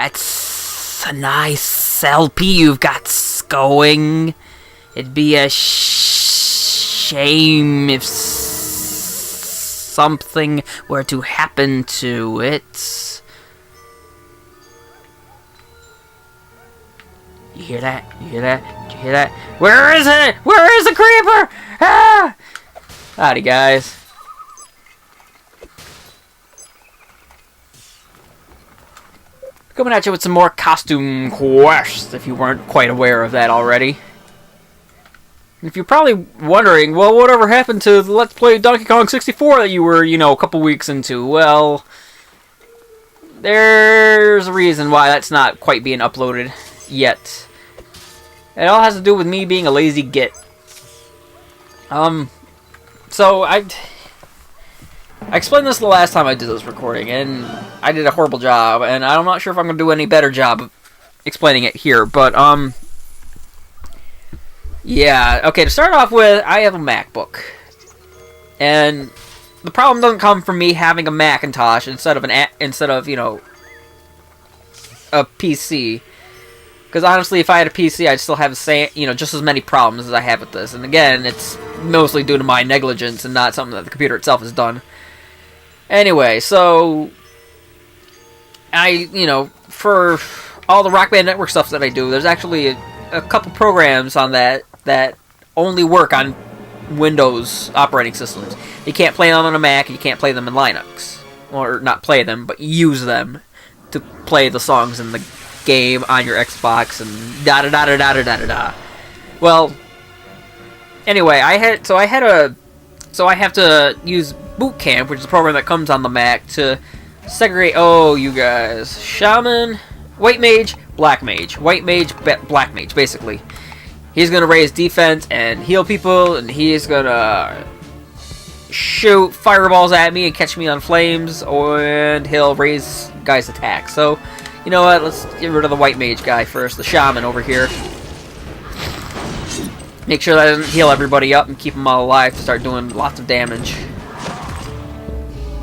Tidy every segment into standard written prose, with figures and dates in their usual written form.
that's a nice LP you've got going. It'd be a shame if something were to happen to it. You hear that? You hear that? Did you hear that? Where is it? Where is the creeper? Ah! Howdy, guys. Coming at you with some more costume quests, if you weren't quite aware of that already. If you're probably wondering, well, whatever happened to the Let's Play Donkey Kong 64 that you were, you know, a couple weeks into? Well, there's a reason why that's not quite being uploaded yet. It all has to do with me being a lazy git. So I explained this the last time I did this recording, and I did a horrible job, and I'm not sure if I'm going to do any better job of explaining it here, but, yeah, okay, to start off with, I have a MacBook, and the problem doesn't come from me having a Macintosh instead of, you know, a PC, because honestly, if I had a PC, I'd still have the same, you know, just as many problems as I have with this, and again, it's mostly due to my negligence and not something that the computer itself has done. Anyway, so you know, for all the Rock Band Network stuff that I do, there's actually a couple programs on that only work on Windows operating systems. You can't play them on a Mac, and you can't play them in Linux. Or not play them, but use them to play the songs in the game on your Xbox and da-da-da-da-da-da-da-da. Well, anyway, I have to use Boot Camp, which is a program that comes on the Mac, to segregate, oh, you guys, Shaman, White Mage, Black Mage. White Mage, Black Mage, basically. He's going to raise defense and heal people, and he's going to shoot fireballs at me and catch me on flames, and he'll raise guys' attacks. So, you know what, let's get rid of the White Mage guy first, the Shaman over here. Make sure that I doesn't heal everybody up and keep them all alive to start doing lots of damage.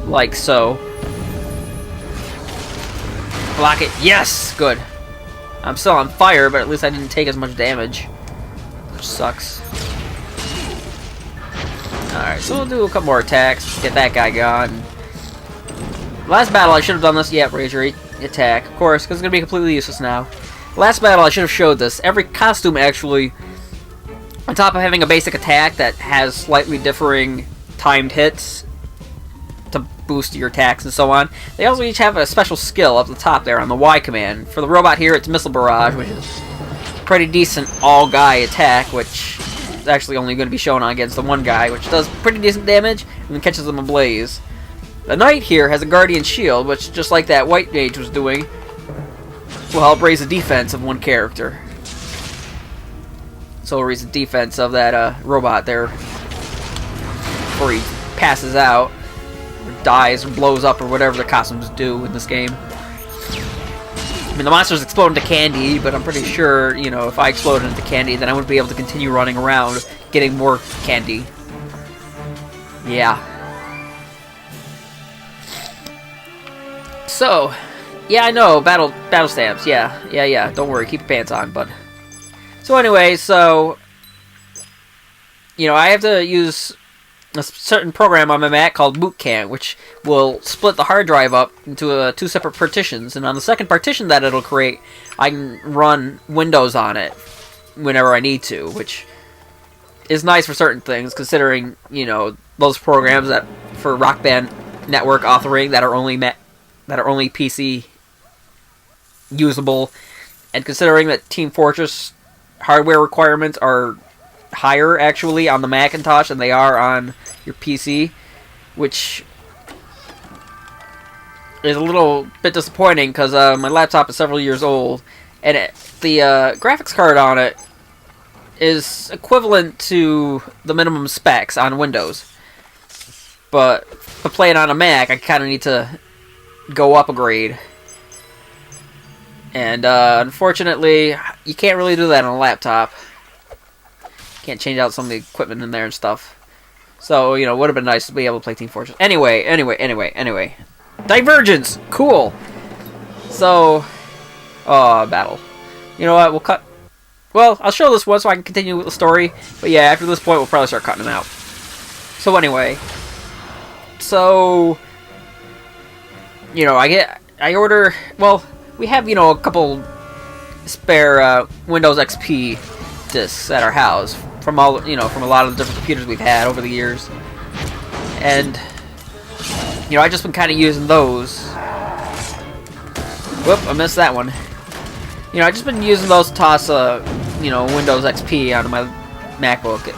Like so. Block it. Yes! Good. I'm still on fire, but at least I didn't take as much damage. Which sucks. Alright, so we'll do a couple more attacks. Get that guy gone. Last battle, I should have done this. Yeah, raise your attack. Of course, because it's going to be completely useless now. Last battle, I should have showed this. Every costume, actually, on top of having a basic attack that has slightly differing timed hits to boost your attacks and so on, they also each have a special skill up the top there on the Y command. For the robot here, it's Missile Barrage, which is pretty decent all-guy attack, which is actually only going to be shown on against the one guy, which does pretty decent damage and then catches them ablaze. The Knight here has a Guardian Shield, which, just like that White Mage was doing, will help raise the defense of one character. So it'll raise the defense of that robot there before he passes out, or dies, or blows up, or whatever the costumes do in this game. I mean, the monsters explode into candy, but I'm pretty sure, you know, if I exploded into candy, then I wouldn't be able to continue running around getting more candy. Yeah. So, yeah, I know, battle stamps, yeah, don't worry, keep your pants on, bud. So anyway, so, you know, I have to use a certain program on my Mac called Boot Camp, which will split the hard drive up into two separate partitions, and on the second partition that it'll create, I can run Windows on it whenever I need to, which is nice for certain things, considering, you know, those programs that for Rock Band Network authoring that are only PC usable, and considering that Team Fortress hardware requirements are higher, actually, on the Macintosh than they are on your PC, which is a little bit disappointing, because my laptop is several years old, and the graphics card on it is equivalent to the minimum specs on Windows. But to play it on a Mac, I kind of need to go up a grade. And unfortunately, you can't really do that on a laptop. Can't change out some of the equipment in there and stuff. So, you know, it would have been nice to be able to play Team Fortress. Anyway. Divergence! Cool! So, battle. You know what? We'll cut. Well, I'll show this one so I can continue with the story. But yeah, after this point, we'll probably start cutting them out. So anyway, I order. Well, we have a couple spare Windows XP discs at our house from from a lot of the different computers we've had over the years, and I just been kind of using those. Whoop! I missed that one. I just been using those to toss Windows XP onto my MacBook,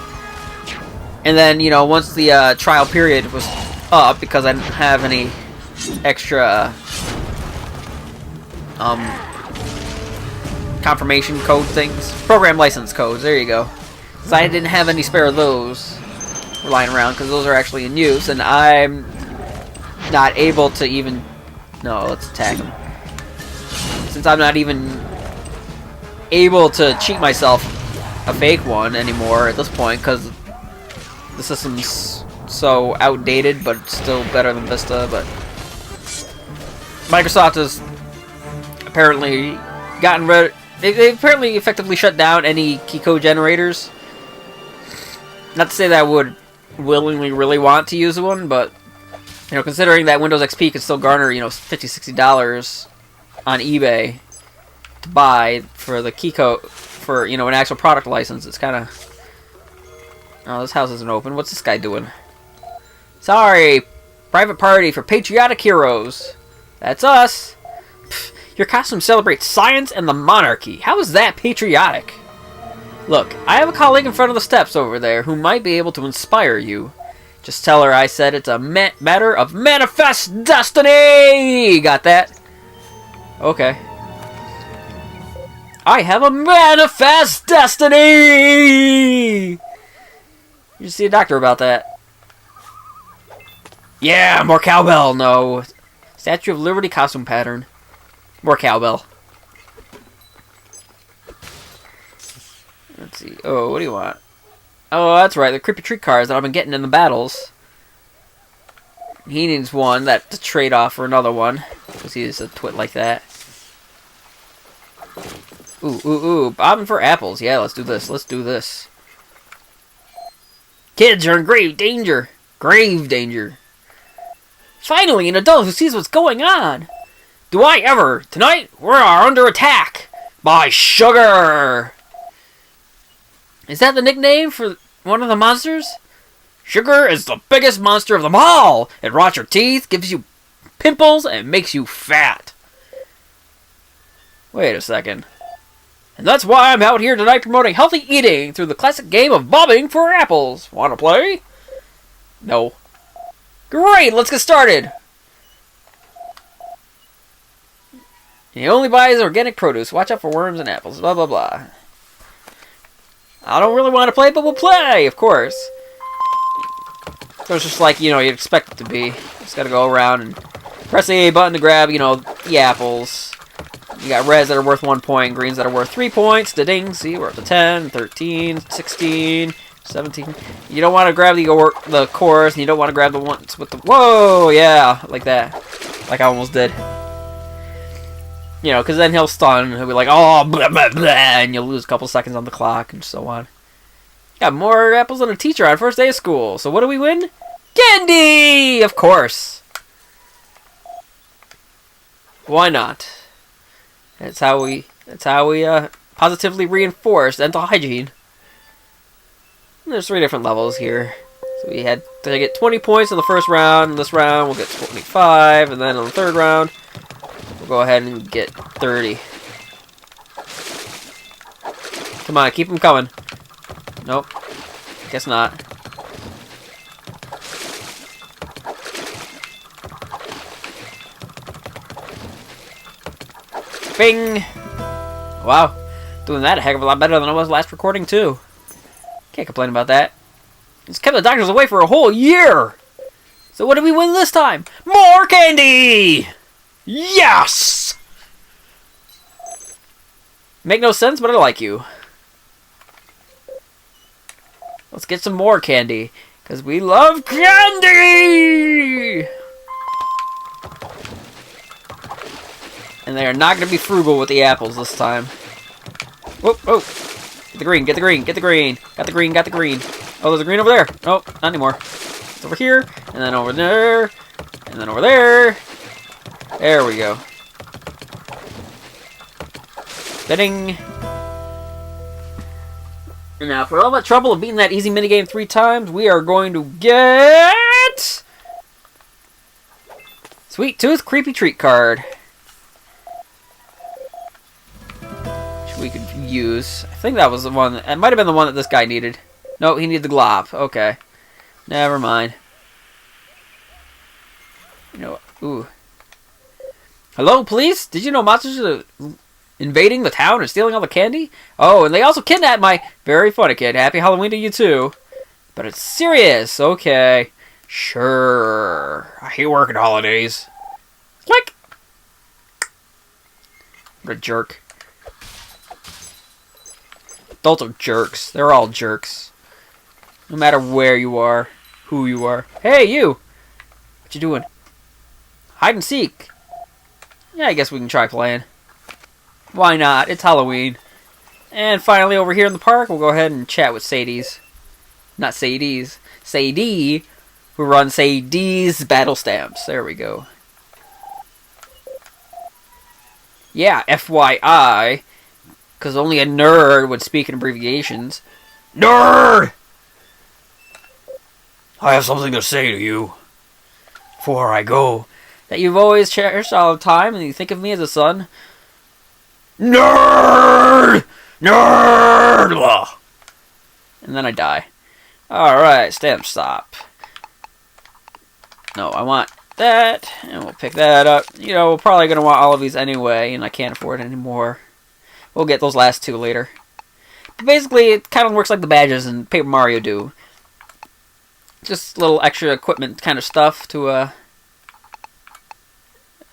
and then once the trial period was up, because I didn't have any extra confirmation code things, program license codes. There you go. Because I didn't have any spare of those lying around, because those are actually in use, and I'm not able to even. No, let's attack him. Since I'm not even able to cheat myself a fake one anymore at this point, because the system's so outdated, but it's still better than Vista. But Microsoft has apparently gotten rid. They apparently effectively shut down any key code generators. Not to say that I would willingly really want to use one, but considering that Windows XP can still garner $50, $60 on eBay to buy for the key code for an actual product license, it's kind of. Oh, this house isn't open. What's this guy doing? Sorry, private party for patriotic heroes. That's us. Pfft, your costume celebrates science and the monarchy. How is that patriotic? Look, I have a colleague in front of the steps over there who might be able to inspire you. Just tell her I said it's a matter of manifest destiny! Got that? Okay. I have a manifest destiny! You should see a doctor about that. Yeah, more cowbell! No. Statue of Liberty costume pattern. More cowbell. Let's see. Oh, what do you want? Oh, that's right. The creepy treat cards that I've been getting in the battles. He needs one that to trade off for another one, because he's a twit like that. Ooh, ooh, ooh. Bobbing for apples. Yeah, let's do this. Let's do this. Kids are in grave danger. Grave danger. Finally, an adult who sees what's going on. Do I ever? Tonight, we are under attack by Sugar. Is that the nickname for one of the monsters? Sugar is the biggest monster of them all. It rots your teeth, gives you pimples, and makes you fat. Wait a second. And that's why I'm out here tonight promoting healthy eating through the classic game of bobbing for apples. Wanna play? No. Great, let's get started. He only buys organic produce. Watch out for worms and apples. Blah, blah, blah. I don't really want to play, but we'll play, of course. So it's just like, you'd expect it to be. Just gotta go around and press the A button to grab, the apples. You got reds that are worth 1 point, greens that are worth 3 points. Da-ding, see, we're up to 10, 13, 16, 17. You don't want to grab the cores, and you don't want to grab the ones with the... Whoa, yeah, like that. Like I almost did. Because then he'll stun. He'll be like, oh, blah, blah, blah, and you'll lose a couple seconds on the clock, and so on. Got more apples than a teacher on first day of school. So what do we win? Candy! Of course. Why not? That's how we positively reinforce dental hygiene. And there's 3 different levels here. So we had to get 20 points in the first round. In this round, we'll get 25, and then in the third round, we'll go ahead and get 30. Come on, keep them coming. Nope. Guess not. Bing! Wow. Doing that a heck of a lot better than I was last recording, too. Can't complain about that. It's kept the doctors away for a whole year! So what did we win this time? More candy! Yes! Make no sense, but I like you. Let's get some more candy. Because we love candy! And they are not going to be frugal with the apples this time. Whoop, oh. Get the green, get the green, get the green. Got the green, got the green. Oh, there's a green over there. Oh, not anymore. It's over here, and then over there, and then over there. There we go. Bidding. And now, for all that trouble of beating that easy minigame 3 times, we are going to get... Sweet Tooth Creepy Treat card. Which we could use. I think that was the one. It might have been the one that this guy needed. No, he needed the glop. Okay. Never mind. You know what? Ooh. Hello, police? Did you know monsters are invading the town and stealing all the candy? Oh, and they also kidnapped my... Very funny, kid. Happy Halloween to you, too. But it's serious. Okay. Sure. I hate working holidays. Click! What a jerk. Adults are jerks. They're all jerks. No matter where you are. Who you are. Hey, you! What you doing? Hide and seek. Yeah, I guess we can try playing. Why not? It's Halloween. And finally, over here in the park, we'll go ahead and chat with Sadie's. Not Sadie's. Sadie, who runs Sadie's Battle Stamps. There we go. Yeah, FYI. Because only a nerd would speak in abbreviations. Nerd! I have something to say to you. Before I go. That you've always cherished all the time, and you think of me as a son. Nerd! Nerd! And then I die. Alright, stamp stop. No, I want that, and we'll pick that up. You know, we're probably going to want all of these anyway, and I can't afford it anymore. We'll get those last 2 later. But basically, it kind of works like the badges in Paper Mario do. Just little extra equipment kind of stuff to,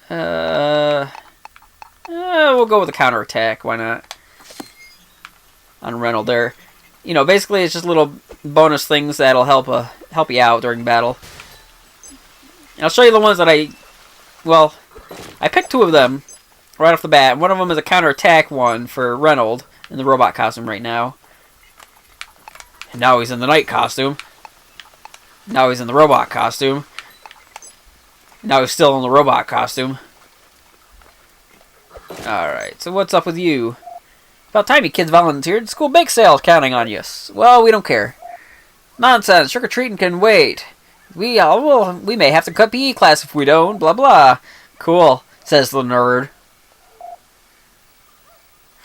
we'll go with the counterattack, why not? On Reynolds there. You know, basically it's just little bonus things that'll help you out during battle. I'll show you the ones that I picked 2 of them right off the bat. One of them is a counterattack one for Reynolds in the robot costume right now. And now he's in the knight costume. Now he's in the robot costume. Now he's still in the robot costume. Alright, so what's up with you? About time you kids volunteered. School bake sale's counting on you. Well, we don't care. Nonsense. Trick-or-treating can wait. We may have to cut PE class if we don't. Blah, blah. Cool, says the nerd.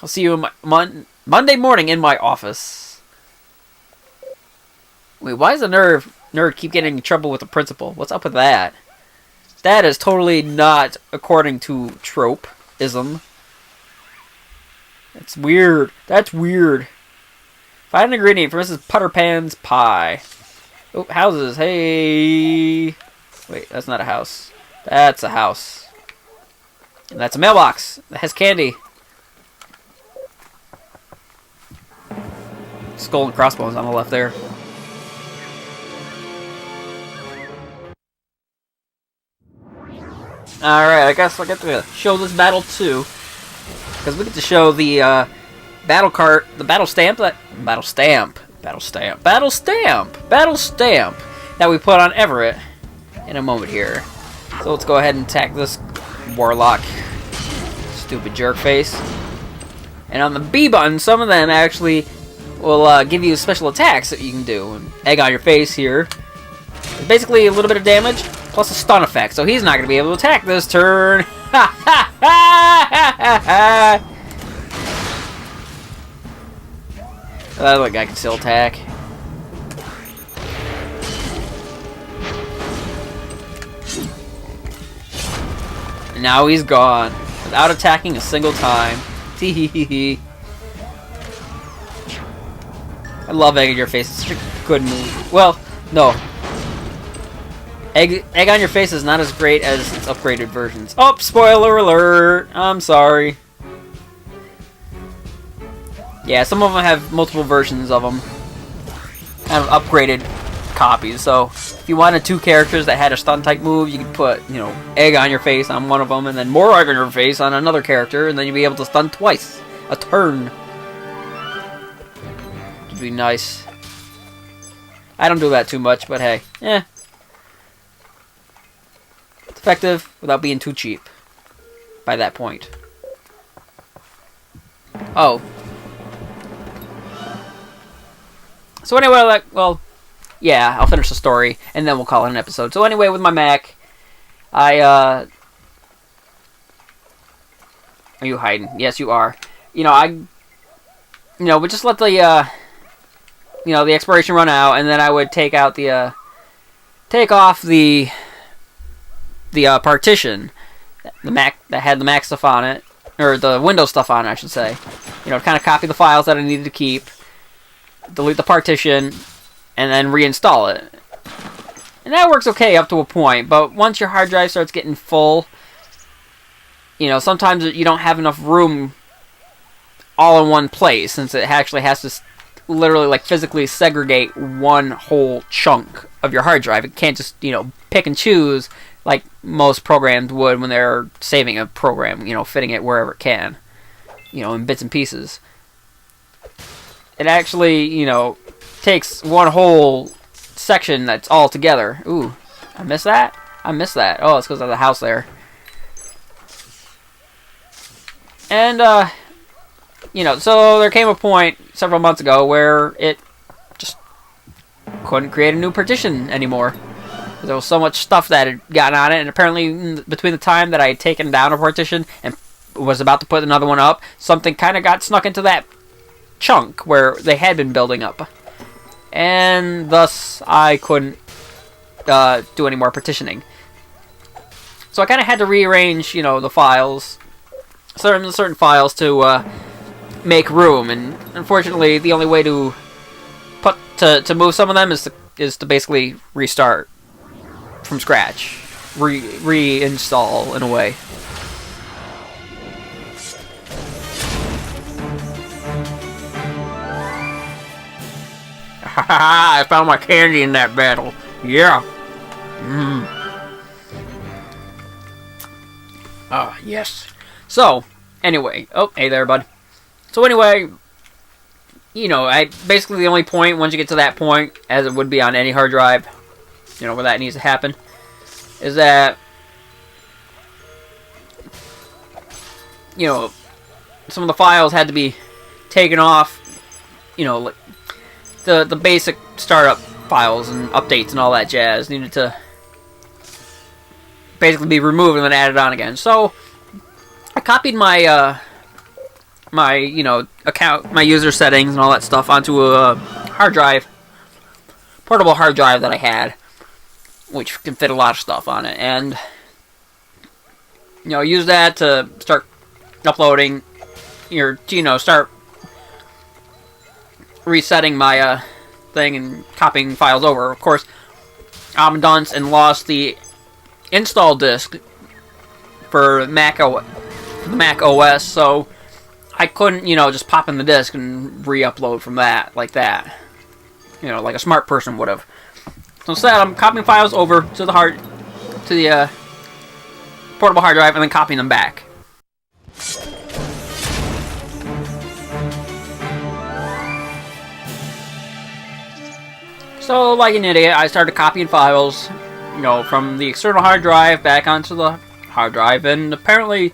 I'll see you Monday morning in my office. Wait, why does the nerd keep getting in trouble with the principal? What's up with that? That is totally not according to trope-ism. That's weird. That's weird. Find an ingredient for Mrs. Putterpan's pie. Oh, houses. Hey. Wait, that's not a house. That's a house. And that's a mailbox that has candy. Skull and crossbones on the left there. Alright, I guess I get to show this battle too. Because we get to show the battle cart, the battle stamp that we put on Everett in a moment here. So let's go ahead and attack this warlock, stupid jerk face. And on the B button, some of them actually will give you special attacks that you can do. Egg on your face here. It's basically a little bit of damage plus a stun effect, so he's not going to be able to attack this turn. Ha ha ha ha ha! That other guy can still attack. And now he's gone without attacking a single time. Tee. I love Egg on Your Face. It's such a good move. Well, no. Egg on Your Face is not as great as its upgraded versions. Oh, spoiler alert! I'm sorry. Yeah, some of them have multiple versions of them. Kind of upgraded copies. So if you wanted 2 characters that had a stun type move, you could put, you know, egg on your face on one of them, and then more egg on your face on another character, and then you'd be able to stun twice a turn. It'd be nice. I don't do that too much, but hey, it's effective without being too cheap. By that point. Oh. So anyway, like, well, yeah, I'll finish the story, and then we'll call it an episode. So anyway, with my Mac, are you hiding? Yes, you are. You know, we just let the, you know, the expiration run out, and then I would take off the partition, the Mac that had the Mac stuff on it, or the Windows stuff on it, I should say. You know, kind of copy the files that I needed to keep, delete the partition, and then reinstall it. And that works okay up to a point, but once your hard drive starts getting full, you know, sometimes you don't have enough room all in one place, since it actually has to literally, like, physically segregate one whole chunk of your hard drive. It can't just, you know, pick and choose like most programs would when they're saving a program, you know, fitting it wherever it can, you know, in bits and pieces. It actually, you know, takes one whole section that's all together. Ooh, I missed that? I missed that. Oh, it's because of the house there. And, you know, so there came a point several months ago where it just couldn't create a new partition anymore. There was so much stuff that had gotten on it, and apparently between the time that I had taken down a partition and was about to put another one up, something kind of got snuck into that chunk where they had been building up. And thus, I couldn't do any more partitioning. So I kind of had to rearrange, you know, the files, certain files to make room. And unfortunately, the only way to move some of them is to basically restart from scratch, reinstall in a way. I found my candy in that battle. Yeah. Ah, yes. So, anyway. Oh, hey there, bud. So anyway, you know, basically the only point, once you get to that point, as it would be on any hard drive, you know, where that needs to happen, is that, you know, some of the files had to be taken off, you know, like the basic startup files and updates and all that jazz needed to basically be removed and then added on again. So I copied my my, you know, account, my user settings and all that stuff onto a hard drive, portable hard drive that I had, which can fit a lot of stuff on it, and, you know, use that to start uploading you know, start resetting my thing and copying files over. Of course, I'm done and lost the install disk for Mac OS, so I couldn't, you know, just pop in the disk and re-upload from that like that, you know, like a smart person would have. So instead, I'm copying files over to the portable hard drive and then copying them back. So, like an idiot, I started copying files, you know, from the external hard drive back onto the hard drive, and apparently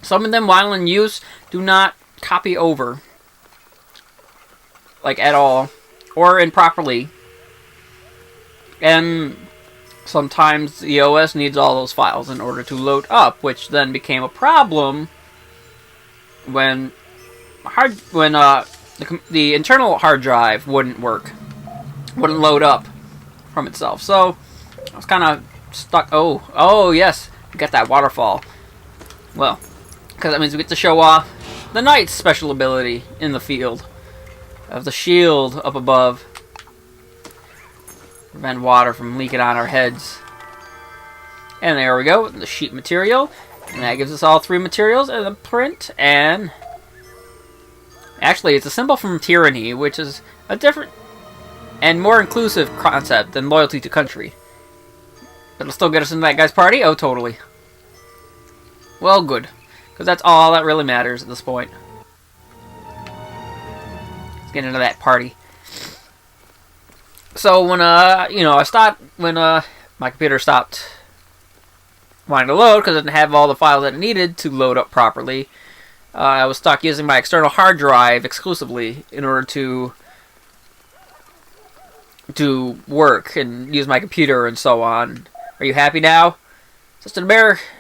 some of them, while in use, do not copy over, like, at all, or improperly. And sometimes the OS needs all those files in order to load up, which then became a problem when the internal hard drive wouldn't load up from itself. So I was kind of stuck. Oh yes, we got that waterfall. Well, because that means we get to show off the knight's special ability in the field of the shield up above. Prevent water from leaking on our heads. And there we go, the sheet material. And that gives us all 3 materials and a print. And actually, it's a symbol from Tyranny, which is a different. and more inclusive concept than loyalty to country. It'll still get us into that guy's party? Oh, totally. Well, good. Because that's all that really matters at this point. Let's get into that party. So when, my computer stopped wanting to load because it didn't have all the files that it needed to load up properly, I was stuck using my external hard drive exclusively in order to do work and use my computer and so on. Are you happy now? Just an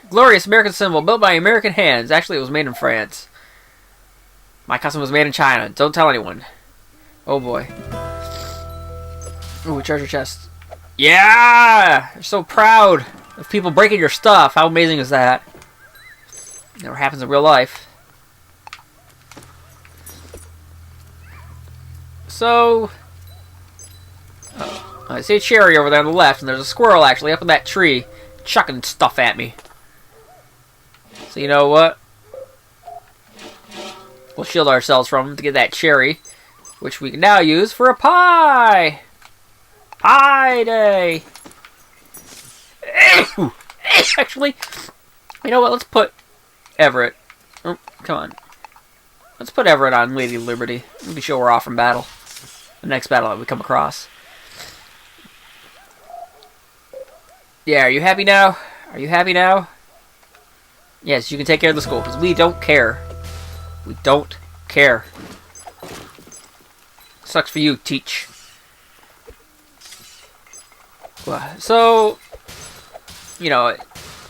glorious American symbol built by American hands. Actually, it was made in France. My custom was made in China. Don't tell anyone. Oh boy. Ooh, treasure chest. Yeah! You're so proud of people breaking your stuff. How amazing is that? Never happens in real life. So, I see a cherry over there on the left, and there's a squirrel actually up in that tree chucking stuff at me. So you know what? We'll shield ourselves from him to get that cherry, which we can now use for a pie! Pie day! Actually, you know what? Let's put Everett. Oh, come on. Let's put Everett on Lady Liberty. Maybe show her off from battle. The next battle that we come across. Yeah, are you happy now? Are you happy now? Yes, you can take care of the school, because we don't care. We don't care. Sucks for you, Teach. So, you know,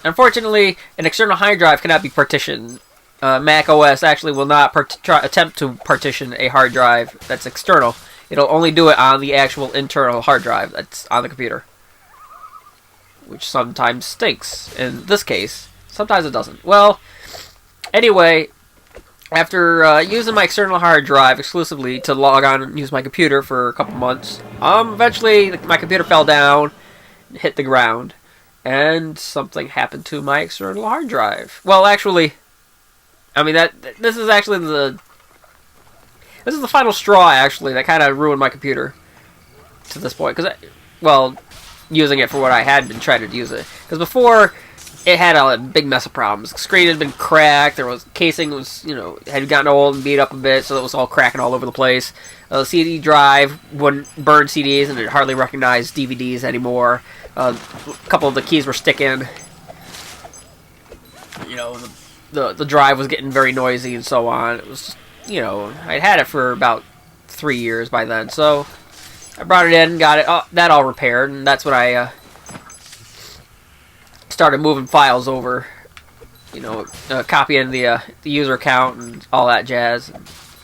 unfortunately, an external hard drive cannot be partitioned. Mac OS actually will not attempt to partition a hard drive that's external. It'll only do it on the actual internal hard drive that's on the computer. Which sometimes stinks. In this case, sometimes it doesn't. Well, anyway, after using my external hard drive exclusively to log on and use my computer for a couple months, eventually my computer fell down, hit the ground, and something happened to my external hard drive. Well, actually, I mean this is actually the final straw actually that kind of ruined my computer to this point, because well, using it for what I had been trying to use it, because before it had a big mess of problems. The screen had been cracked. There was casing was had gotten old and beat up a bit, so it was all cracking all over the place. The CD drive wouldn't burn CDs, and it hardly recognized DVDs anymore. A couple of the keys were sticking. The drive was getting very noisy and so on. It was I'd had it for about 3 years by then, so I brought it in and got it that all repaired, and that's when I started moving files over, copying the user account and all that jazz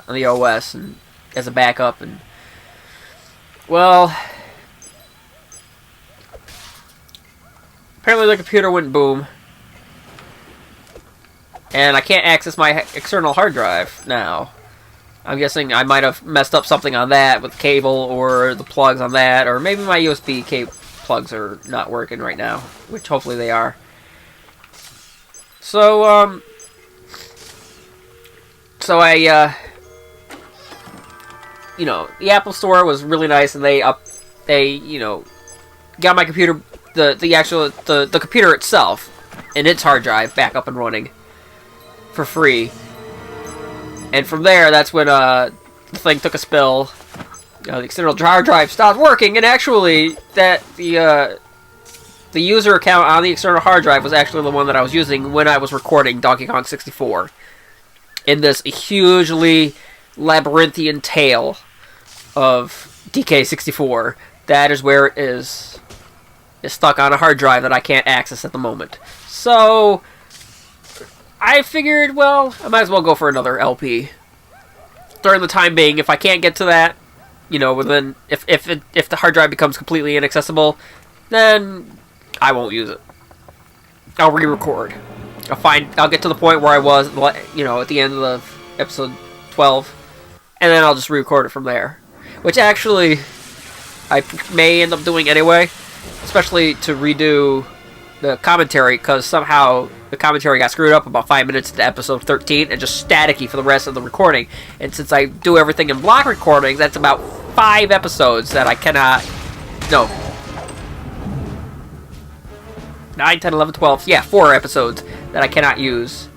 on the OS and as a backup. And well, apparently the computer went boom, and I can't access my external hard drive now. I'm guessing I might have messed up something on that with the cable or the plugs on that, or maybe my USB cable plugs are not working right now, which hopefully they are. So I the Apple Store was really nice, and they got my computer, the computer itself and its hard drive back up and running for free. And from there, that's when the thing took a spill. The external hard drive stopped working, and actually, the user account on the external hard drive was actually the one that I was using when I was recording Donkey Kong 64. In this hugely labyrinthian tale of DK64, that is where it is. It's stuck on a hard drive that I can't access at the moment. So I figured, well, I might as well go for another LP. During the time being, if I can't get to that, within if the hard drive becomes completely inaccessible, then I won't use it. I'll re-record. I'll get to the point where I was, at the end of episode 12, and then I'll just re-record it from there. Which actually, I may end up doing anyway, especially to redo the commentary, because somehow the commentary got screwed up about 5 minutes into episode 13 and just staticky for the rest of the recording. And since I do everything in block recordings, that's about 5 episodes that I cannot... No. 9, 10, 11, 12. Yeah, 4 episodes that I cannot use.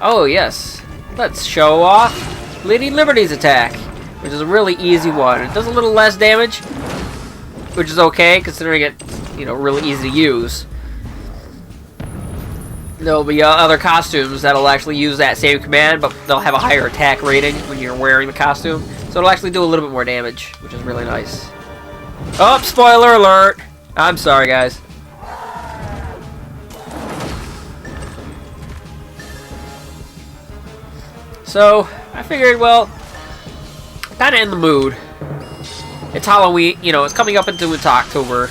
Oh, yes. Let's show off Lady Liberty's attack, which is a really easy one. It does a little less damage, which is okay, considering it's, you know, really easy to use. There'll be other costumes that'll actually use that same command, but they'll have a higher attack rating when you're wearing the costume. So it'll actually do a little bit more damage, which is really nice. Oh, spoiler alert! I'm sorry, guys. So, I figured, well, kind of in the mood. It's Halloween, you know, it's coming up into October.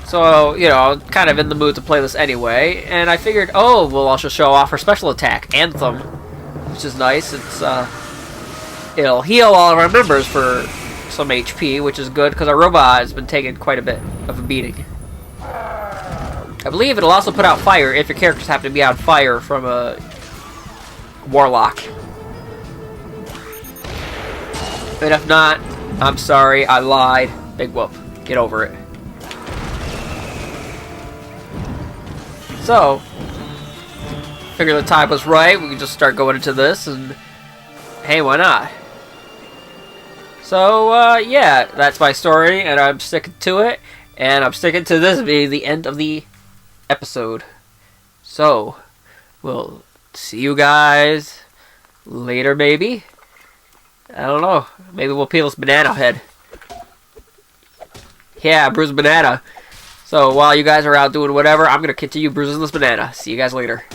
So, you know, kind of in the mood to play this anyway. And I figured, oh, we'll also show off our special attack, Anthem, which is nice. It's, it'll heal all of our members for some HP, which is good, because our robot has been taking quite a bit of a beating. I believe it'll also put out fire if your characters happen to be on fire from a warlock. And if not, I'm sorry, I lied. Big whoop. Get over it. So, figure the time was right. We can just start going into this, and hey, why not? So, yeah, that's my story, and I'm sticking to it, and I'm sticking to this being the end of the episode. So, we'll see you guys later, maybe. I don't know. Maybe we'll peel this banana head. Yeah, bruise banana. So while you guys are out doing whatever, I'm going to continue bruising this banana. See you guys later.